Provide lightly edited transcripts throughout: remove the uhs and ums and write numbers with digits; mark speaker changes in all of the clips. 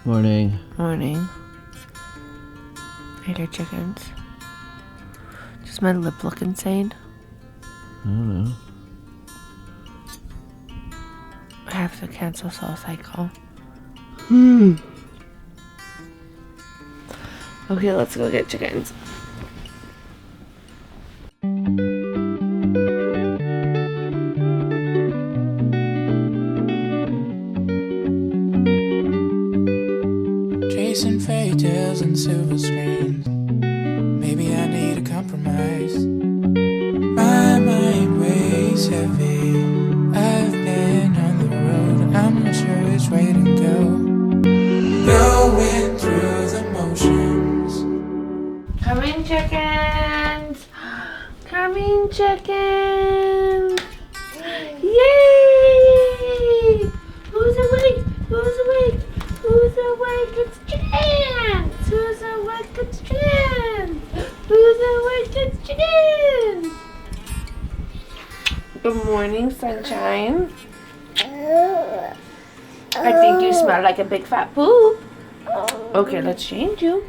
Speaker 1: Morning.
Speaker 2: Morning. Hey there, chickens. Does my lip look insane?
Speaker 1: I don't know.
Speaker 2: I have to cancel Soul Cycle. Okay, let's go get chickens.
Speaker 3: Chasing fairy tales and silver screens. Maybe I need a compromise. My mind weighs heavy. I've been on the road, I'm not sure which way to go. Going through the motions.
Speaker 2: Come in, chickens! Come in, chickens! Yay! Who's awake? Who's awake? Who's awake? It's chickens! Who's awake? It's chickens! Who's awake? It's chickens! Good morning, sunshine. I think you smell like a big fat poop. Okay, let's change you.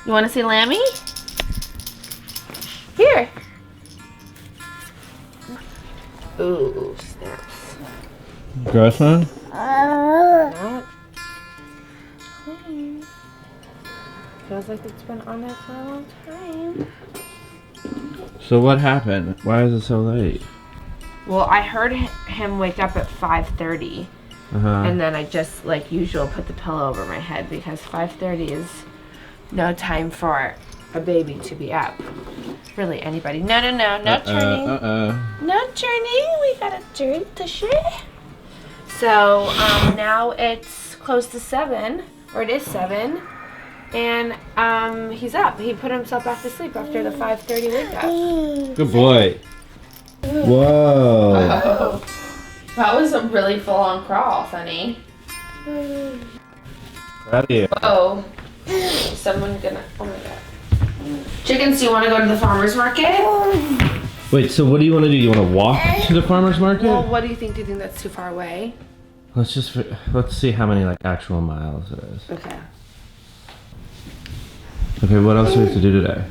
Speaker 2: You want to see Lammy? Here. Ooh, snaps.
Speaker 1: Gross one?
Speaker 2: Not. Feels like it's been on there for a long time.
Speaker 1: So what happened? Why is it so late?
Speaker 2: Well, I heard him wake up at 5:30. And then I just, like usual, put the pillow over my head because 5:30 is no time for a baby to be up. Really, anybody. No turning. No turning. We gotta turn to shit. So, now it's close to 7, or it is 7, and, he's up. He put himself back to sleep after the 5:30 wake up.
Speaker 1: Good boy. Whoa.
Speaker 2: Oh, that was a really full-on crawl, Sonny.
Speaker 1: Proud of you.
Speaker 2: Oh, someone gonna, oh my god. Chickens, do you want to go to the farmer's market?
Speaker 1: Wait, so what do you want to do? You want to walk to the farmer's market?
Speaker 2: Well, what do you think? Do you think that's too far away?
Speaker 1: Let's see how many like actual miles it is.
Speaker 2: Okay.
Speaker 1: Okay, what else do we have to do today?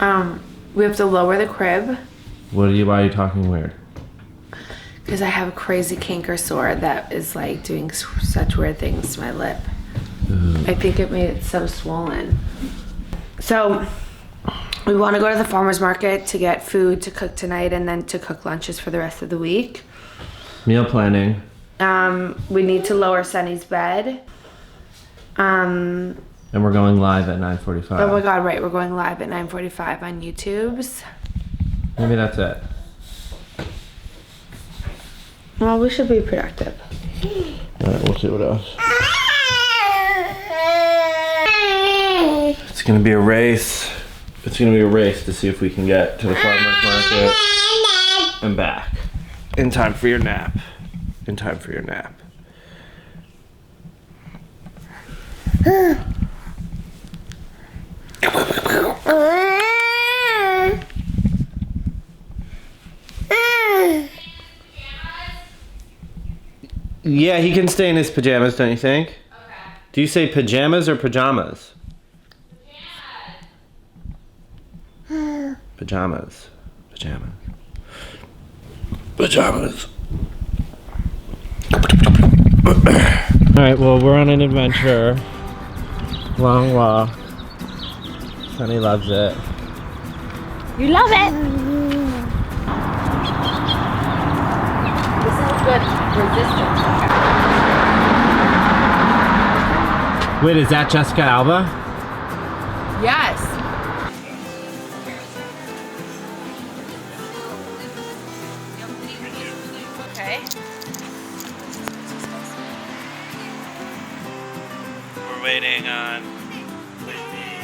Speaker 2: We have to lower the crib
Speaker 1: Why are you talking weird?
Speaker 2: because I have a crazy canker sore that is like doing such weird things to my lip. I think it made it so swollen. So we want to go to the farmer's market to get food to cook tonight and then to cook lunches for the rest of the week.
Speaker 1: Meal planning.
Speaker 2: We need to lower Sonny's bed.
Speaker 1: And we're going live at 9:45.
Speaker 2: Oh my god, right, we're going live at 9:45 on YouTube's.
Speaker 1: Maybe that's it.
Speaker 2: Well, we should be productive.
Speaker 1: Alright, we'll see what else. It's gonna be a race. It's gonna be a race to see if we can get to the farmer's market and back. In time for your nap. In time for your nap. Yeah, he can stay in his pajamas, don't you think? Okay. Do you say pajamas or pajamas? Pajamas. Pajamas. Pajamas. Alright, well, we're on an adventure. Long walk. Sonny loves it.
Speaker 2: You love it! This is good resistance.
Speaker 1: Wait, is that Jessica Alba?
Speaker 2: Yes. Okay.
Speaker 1: We're waiting on Whitney.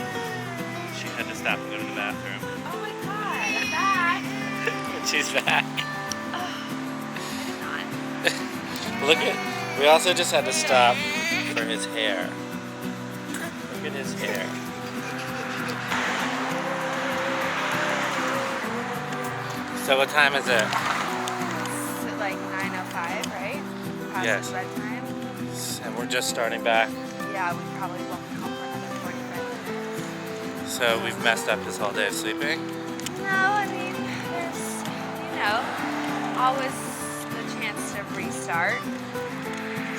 Speaker 1: She had to stop and go to the bathroom.
Speaker 2: Oh my god, I'm back.
Speaker 1: She's back. Look at, we also just had to stop for his hair. Look at his hair. So So what time is it?
Speaker 2: It's like 9:05, right? Past
Speaker 1: Yes.
Speaker 2: the bedtime.
Speaker 1: And we're just starting back.
Speaker 2: Yeah, we probably won't be home for another 45 minutes.
Speaker 1: So we've messed up his whole day of sleeping.
Speaker 2: No, I mean, there's, always the chance to restart.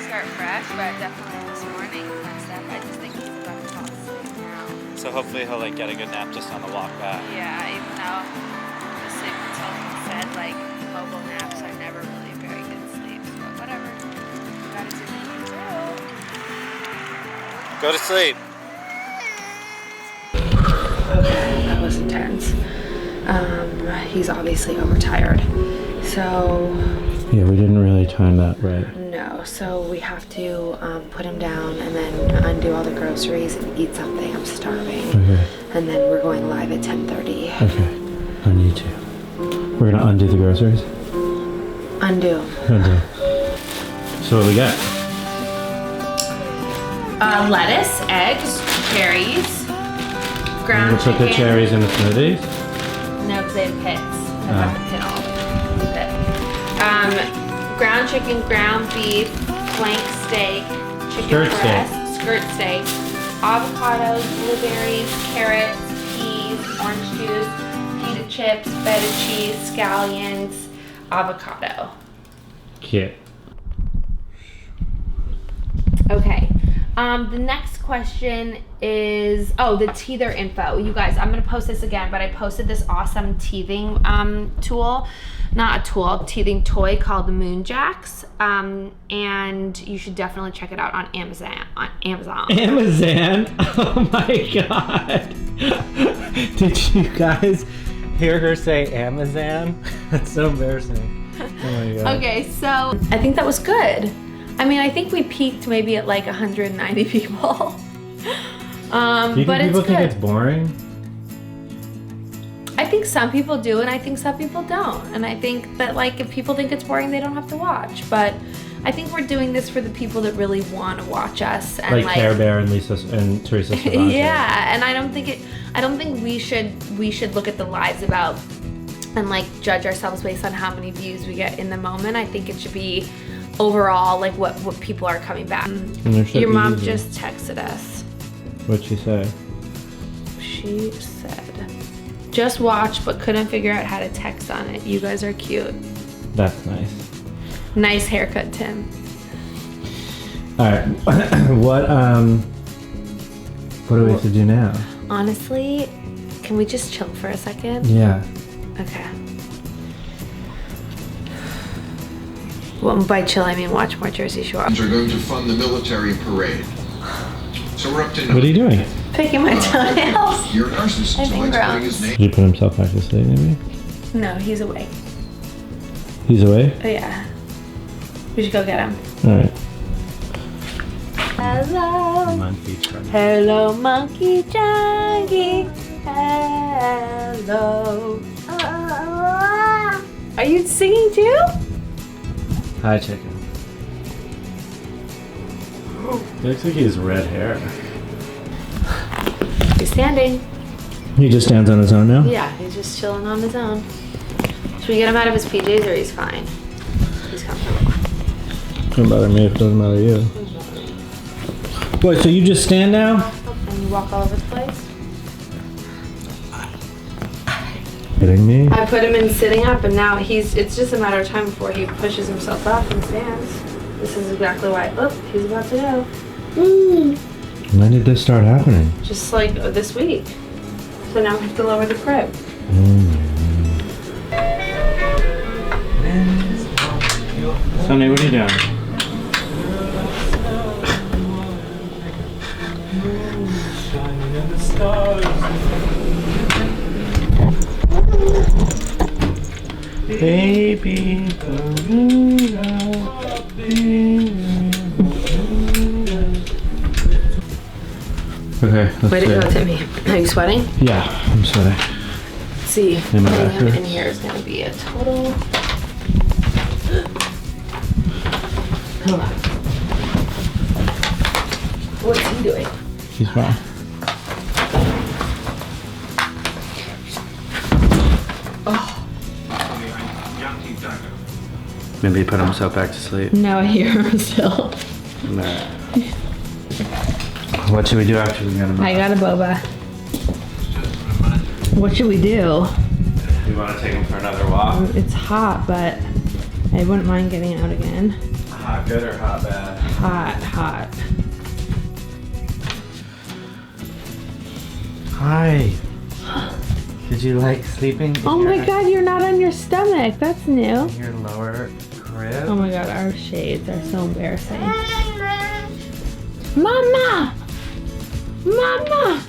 Speaker 2: Start fresh, but definitely this morning messed up. I just think he's about to fall asleep now.
Speaker 1: So hopefully he'll like get a good nap just on the walk back.
Speaker 2: Yeah, even though the sleep consultant said like mobile naps are never really very good sleeps, but whatever. You gotta do what you do.
Speaker 1: Go to sleep.
Speaker 2: Okay, that was intense. He's obviously overtired. So
Speaker 1: Yeah, we didn't really time that right.
Speaker 2: no, so we have to put him down and then undo all the groceries and eat something. I'm starving.
Speaker 1: Okay.
Speaker 2: And then we're going live at 10:30.
Speaker 1: Okay. On YouTube. We're gonna undo the groceries.
Speaker 2: Undo.
Speaker 1: Undo. So what do we got?
Speaker 2: Lettuce, eggs, cherries,
Speaker 1: We're
Speaker 2: ground
Speaker 1: gonna put
Speaker 2: chicken.
Speaker 1: the cherries in the smoothies.
Speaker 2: No, because they have pits. I have to pit all the pit. Ground chicken, ground beef, flank steak, chicken
Speaker 1: Skirt
Speaker 2: breast, skirt steak, avocados, blueberries, carrots, peas, orange juice, pita chips, feta cheese, scallions, avocado.
Speaker 1: Cute.
Speaker 2: Okay. The next question is, the teether info. You guys, I'm gonna post this again, but I posted this awesome teething tool, not a tool, teething toy called the Moon Jacks, and you should definitely check it out on Amazon.
Speaker 1: Amazon? Oh my god. Did you guys hear her say Amazon? That's so embarrassing. Oh my god.
Speaker 2: Okay, so I think that was good. I mean, I think we peaked maybe at like 190 people.
Speaker 1: Do you
Speaker 2: but
Speaker 1: think
Speaker 2: it's
Speaker 1: people
Speaker 2: good.
Speaker 1: think it's boring?
Speaker 2: I think some people do, and I think some people don't. And I think that like if people think it's boring, they don't have to watch. But I think we're doing this for the people that really want to watch us. And
Speaker 1: Like Care Bear and Lisa and Teresa Savage.
Speaker 2: yeah, and I don't think we should look at the lives about and like judge ourselves based on how many views we get in the moment. I think it should be overall like what people are coming back. Your mom just texted us.
Speaker 1: What'd she say?
Speaker 2: She said, just watched but couldn't figure out how to text on it. You guys are cute.
Speaker 1: That's nice.
Speaker 2: Nice haircut, Tim.
Speaker 1: All right. What do we have to do now?
Speaker 2: Honestly, can we just chill for a second?
Speaker 1: Yeah.
Speaker 2: Okay. Well, by chill, I mean watch more Jersey Shore.
Speaker 4: Are going to fund the military parade. So we're up to
Speaker 1: What are you doing?
Speaker 2: Picking my toenails.
Speaker 4: Your narcissist
Speaker 2: I think
Speaker 4: likes putting his
Speaker 2: gross.
Speaker 4: name.
Speaker 1: Did he put himself back to sleep maybe?
Speaker 2: No, he's awake.
Speaker 1: He's away?
Speaker 2: Oh yeah. We should go get him.
Speaker 1: Alright.
Speaker 2: Hello.
Speaker 1: Monkey trying.
Speaker 2: Hello, monkey junkie. Hello. Are you singing too?
Speaker 1: Hi, chicken. He looks like he has red hair.
Speaker 2: He's standing.
Speaker 1: He just stands on his own now?
Speaker 2: Yeah, he's just chilling on his own. Should we get him out of his PJs or he's fine? He's comfortable.
Speaker 1: Doesn't bother me if it doesn't bother you. What, so you just stand now?
Speaker 2: And you walk all over the place?
Speaker 1: Kidding me?
Speaker 2: I put him in sitting up and now it's just a matter of time before he pushes himself up and stands. This is exactly why, he's about to go.
Speaker 1: When did this start happening?
Speaker 2: Just like this week. So now we have to lower the crib.
Speaker 1: Sonny, what are you doing? Baby, okay, let's
Speaker 2: Way to
Speaker 1: see.
Speaker 2: go, Timmy. Are you sweating?
Speaker 1: Yeah, I'm sweating.
Speaker 2: Let's see,
Speaker 1: In
Speaker 2: putting
Speaker 1: my
Speaker 2: him
Speaker 1: bathroom.
Speaker 2: in here is going to be a total... What's he doing?
Speaker 1: He's fine. Maybe he put himself back to sleep.
Speaker 2: No, I hear him still.
Speaker 1: Nah. What should we do after we get him?
Speaker 2: I got a boba. What should we do?
Speaker 1: You want to take him for another walk?
Speaker 2: It's hot, but I wouldn't mind getting out again.
Speaker 1: Hot good or hot bad?
Speaker 2: Hot.
Speaker 1: Hi. Did you like sleeping?
Speaker 2: Oh my god, you're not on your stomach. That's new.
Speaker 1: Your lower crib?
Speaker 2: Oh my god, our shades are so embarrassing. Mama! Mama!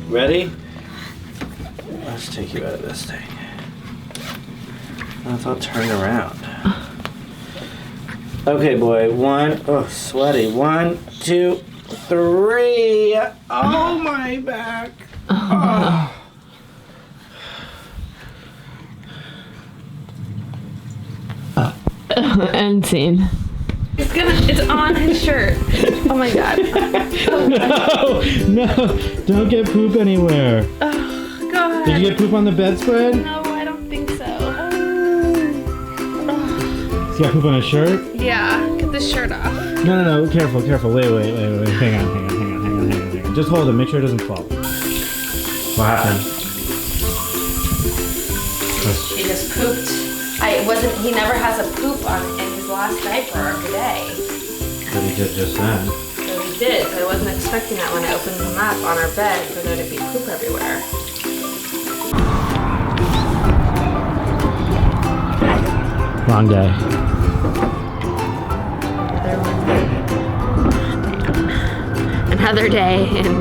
Speaker 1: Ready? Let's take you out of this thing. It's all turned around. Okay, boy. Sweaty. 1, 2, 3. Oh, my back. Oh.
Speaker 2: End scene. It's on his shirt. Oh my god.
Speaker 1: No, don't get poop anywhere.
Speaker 2: Oh god.
Speaker 1: Did you get poop on the bedspread?
Speaker 2: No, I don't think so.
Speaker 1: He's got poop on his shirt?
Speaker 2: Yeah, get the shirt off.
Speaker 1: No, careful. Wait. Hang on. Just hold it, make sure it doesn't fall. What happened?
Speaker 2: He just pooped. He never has a poop in his last diaper every day.
Speaker 1: But he did just then.
Speaker 2: So he did, so I wasn't expecting that when I opened him up on our bed for there to be poop everywhere.
Speaker 1: Long day.
Speaker 2: Another day in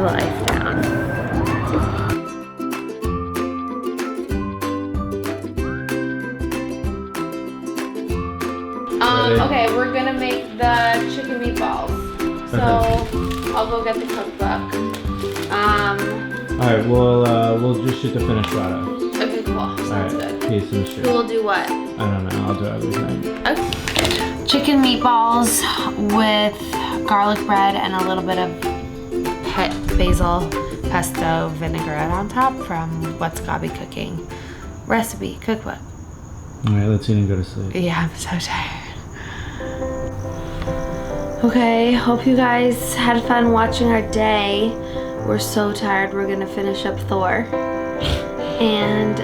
Speaker 2: life down. Okay, we're gonna make the chicken meatballs. So I'll go get the cookbook.
Speaker 1: Alright, we'll just shoot the finished product.
Speaker 2: Okay, cool. Sounds good.
Speaker 1: Peace and shit.
Speaker 2: Who will do what?
Speaker 1: I don't know, I'll do everything.
Speaker 2: Okay. Chicken meatballs with garlic bread and a little bit of basil pesto vinaigrette on top from What's Gabi Cooking recipe cookbook.
Speaker 1: Alright, let's eat and go to sleep.
Speaker 2: Yeah, I'm so tired. Okay, hope you guys had fun watching our day. We're so tired, we're gonna finish up Thor. And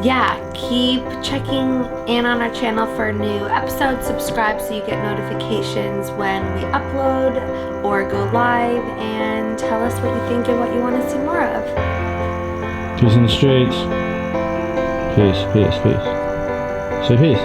Speaker 2: yeah, keep checking in on our channel for new episodes. Subscribe so you get notifications when we upload or go live, and tell us what you think and what you want to see more of.
Speaker 1: Peace in the streets. Peace. Say peace.